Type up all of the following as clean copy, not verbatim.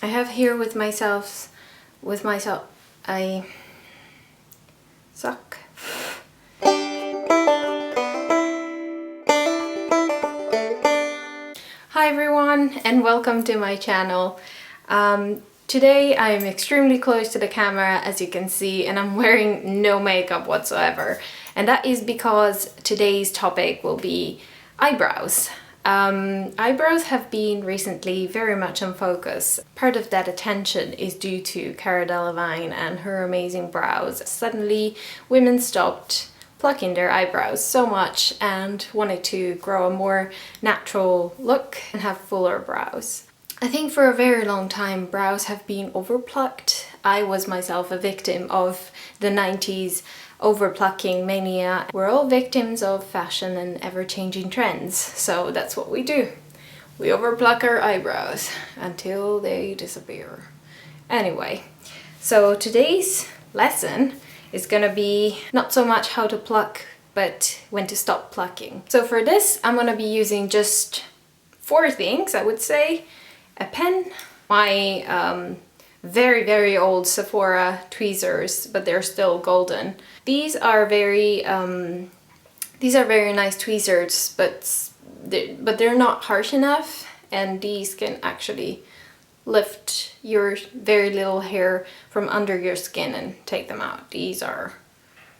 I have here with myself, I suck. Hi everyone and welcome to my channel. Today I am extremely close to the camera, as you can see, and I'm wearing no makeup whatsoever. And that is because today's topic will be eyebrows. Eyebrows have been recently very much in focus. Part of that attention is due to Cara Delevingne and her amazing brows. Suddenly women stopped plucking their eyebrows so much and wanted to grow a more natural look and have fuller brows. I think for a very long time brows have been overplucked. I was myself a victim of the 90s overplucking mania. We're all victims of fashion and ever-changing trends, so that's what we do. We overpluck our eyebrows until they disappear. Anyway, so today's lesson is gonna be not so much how to pluck, but when to stop plucking. So for this, I'm gonna be using just 4 things, I would say. A pen, my very old Sephora tweezers, but they're still golden. These are very nice tweezers, but they're not harsh enough, and these can actually lift your very little hair from under your skin and take them out. These are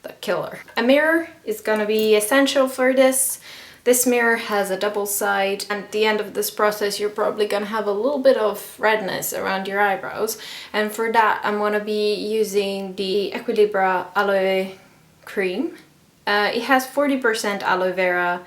the killer. A mirror is gonna be essential for this. This mirror has a double side, and at the end of this process you're probably gonna have a little bit of redness around your eyebrows, and for that I'm gonna be using the Equilibra Aloe Cream. It has 40% aloe vera,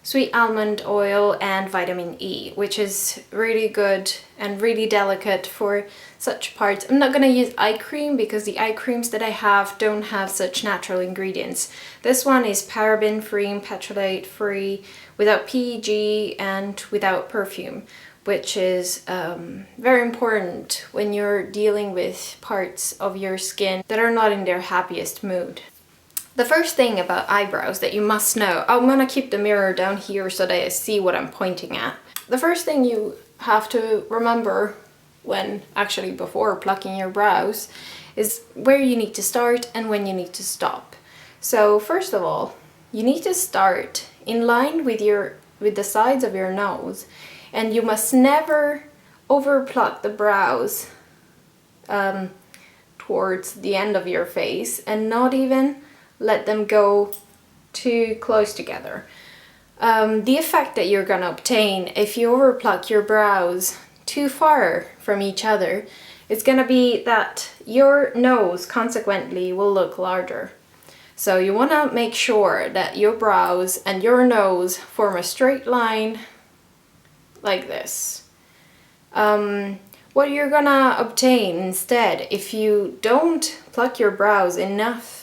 sweet almond oil and vitamin E, which is really good and really delicate for such parts. I'm not gonna use eye cream because the eye creams that I have don't have such natural ingredients. This one is paraben free and petrolate free, without PEG and without perfume, which is very important when you're dealing with parts of your skin that are not in their happiest mood. The first thing about eyebrows that you must know, I'm gonna keep the mirror down here so that I see what I'm pointing at. The first thing you have to remember before plucking your brows is where you need to start and when you need to stop. So first of all, you need to start in line with the sides of your nose, and you must never overpluck the brows towards the end of your face, and not even let them go too close together. The effect that you're gonna obtain if you overpluck your brows too far from each other, it's gonna be that your nose consequently will look larger. So you wanna make sure that your brows and your nose form a straight line like this. What you're gonna obtain instead, if you don't pluck your brows enough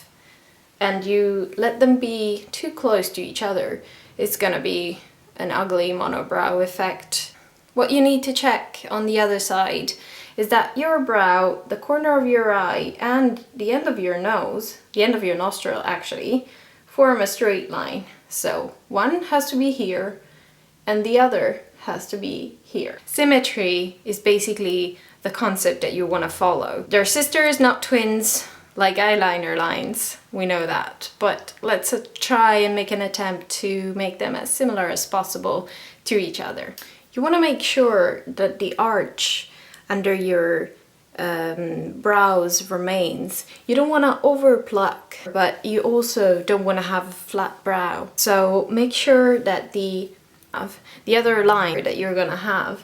and you let them be too close to each other, it's gonna be an ugly monobrow effect. What you need to check on the other side is that your brow, the corner of your eye, and the end of your nose, the end of your nostril actually, form a straight line. So one has to be here and the other has to be here. Symmetry is basically the concept that you want to follow. They're sisters, not twins, like eyeliner lines, we know that, but let's try and make an attempt to make them as similar as possible to each other. You want to make sure that the arch under your brows remains. You don't want to overpluck, but you also don't want to have a flat brow. So make sure that the other line that you're gonna have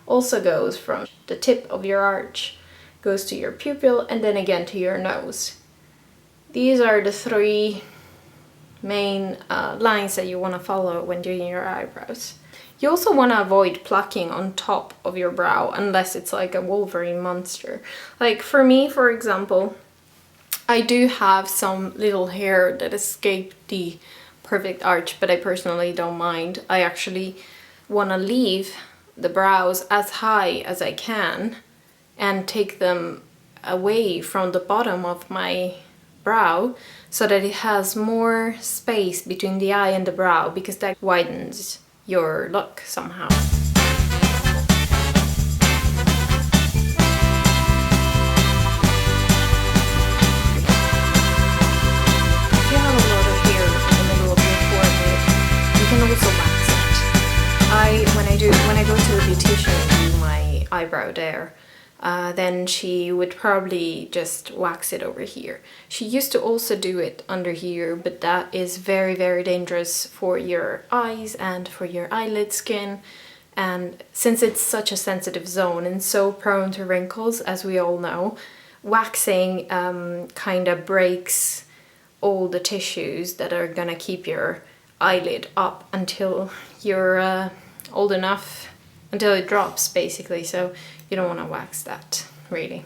also goes from the tip of your arch, goes to your pupil, and then again to your nose. These are the 3 main lines that you want to follow when doing your eyebrows. You also want to avoid plucking on top of your brow unless it's like a Wolverine monster. Like for me, for example, I do have some little hair that escaped the perfect arch, but I personally don't mind. I actually want to leave the brows as high as I can and take them away from the bottom of my brow so that it has more space between the eye and the brow, because that widens your look somehow. eyebrow there, then she would probably just wax it over here. She used to also do it under here, but that is very, very dangerous for your eyes and for your eyelid skin. And since it's such a sensitive zone and so prone to wrinkles, as we all know, waxing kind of breaks all the tissues that are gonna keep your eyelid up until you're old enough, until it drops basically. So you don't want to wax that, really.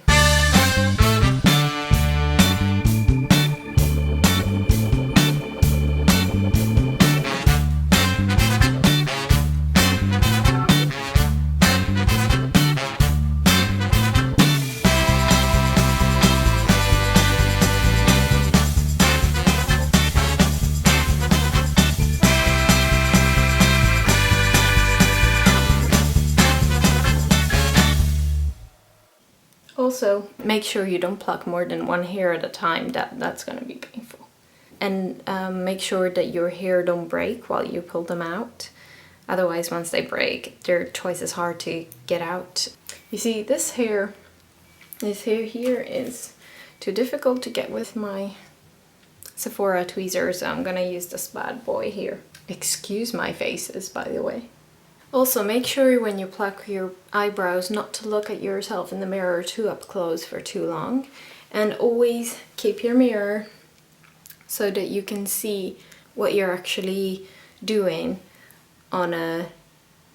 Also, make sure you don't pluck more than one hair at a time. That's gonna be painful. And make sure that your hair don't break while you pull them out. Otherwise, once they break, they're twice as hard to get out. You see, this hair here is too difficult to get with my Sephora tweezers, so I'm gonna use this bad boy here. Excuse my faces, by the way. Also, make sure when you pluck your eyebrows not to look at yourself in the mirror too up close for too long. And always keep your mirror so that you can see what you're actually doing on a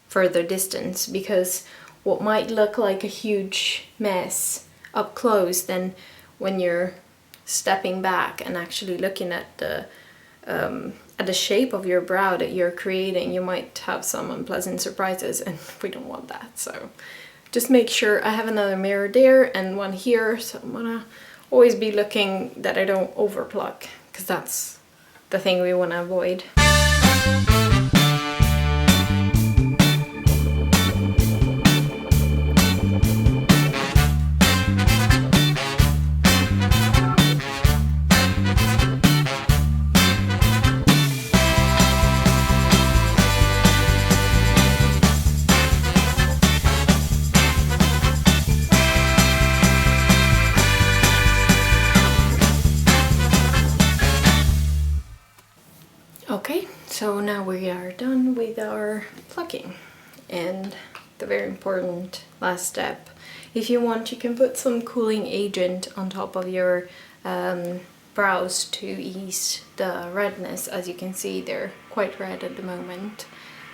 further distance. Because what might look like a huge mess up close, then when you're stepping back and actually looking at the shape of your brow that you're creating, you might have some unpleasant surprises, and we don't want that. So just make sure. I have another mirror there and one here, so I'm gonna always be looking that I don't over pluck, because that's the thing we want to avoid. Okay, so now we are done with our plucking, and the very important last step. If you want, you can put some cooling agent on top of your brows to ease the redness. As you can see, they're quite red at the moment.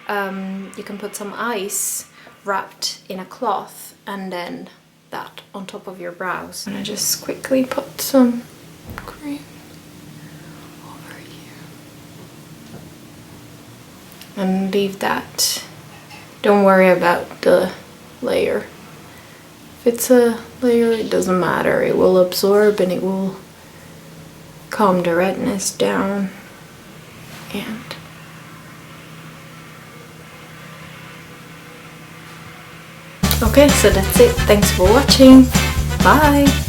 You can put some ice wrapped in a cloth and then that on top of your brows. And I just quickly put some cream over here and leave that. Don't worry about the layer. If it's a layer, it doesn't matter. It will absorb and it will calm the redness down. And okay, so that's it. Thanks for watching. Bye!